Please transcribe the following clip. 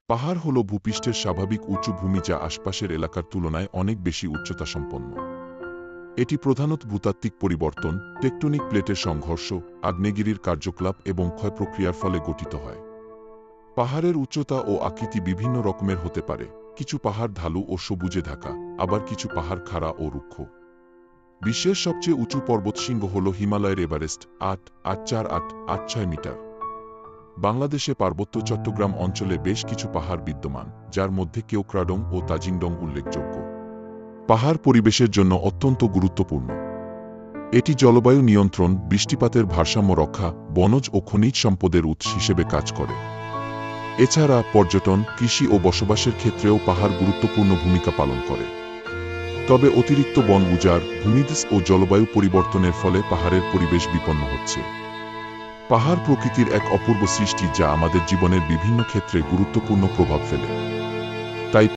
পাহাড় হল ভূপৃষ্ঠের স্বাভাবিক উঁচু ভূমি যা আশপাশের এলাকার তুলনায় অনেক বেশি উচ্চতা সম্পন্ন। এটি প্রধানত ভূতাত্ত্বিক পরিবর্তন, টেকটনিক প্লেটের সংঘর্ষ, আগ্নেয়গিরির কার্যকলাপ এবং ক্ষয় প্রক্রিয়ার ফলে গঠিত হয়। পাহাড়ের উচ্চতা ও আকৃতি বিভিন্ন রকমের হতে পারে। কিছু পাহাড় ঢালু ও সবুজে ঢাকা, আবার কিছু পাহাড় খাড়া ও রুক্ষ। বিশ্বের সবচেয়ে উঁচু পর্বতশৃঙ্গ হল হিমালয়ের এভারেস্ট, ৮,৮৪,৮৮৬ মিটার। বাংলাদেশে পার্বত্য চট্টগ্রাম অঞ্চলে বেশ কিছু পাহাড় বিদ্যমান, যার মধ্যে কেওক্রাডং ও তাজিংডং উল্লেখযোগ্য। পাহাড় পরিবেশের জন্য অত্যন্ত গুরুত্বপূর্ণ। এটি জলবায়ু নিয়ন্ত্রণ, বৃষ্টিপাতের ভারসাম্য রক্ষা, বনজ ও খনিজ সম্পদের উৎস হিসেবে কাজ করে। এছাড়া পর্যটন, কৃষি ও বসবাসের ক্ষেত্রেও পাহাড় গুরুত্বপূর্ণ ভূমিকা পালন করে। তবে অতিরিক্ত বন উজাড়, ভূমিধস ও জলবায়ু পরিবর্তনের ফলে পাহাড়ের পরিবেশ বিপন্ন হচ্ছে। পাহাড় প্রকৃতির এক অপূর্ব সৃষ্টি যা আমাদের জীবনের বিভিন্ন ক্ষেত্রে গুরুত্বপূর্ণ প্রভাব ফেলে। তাই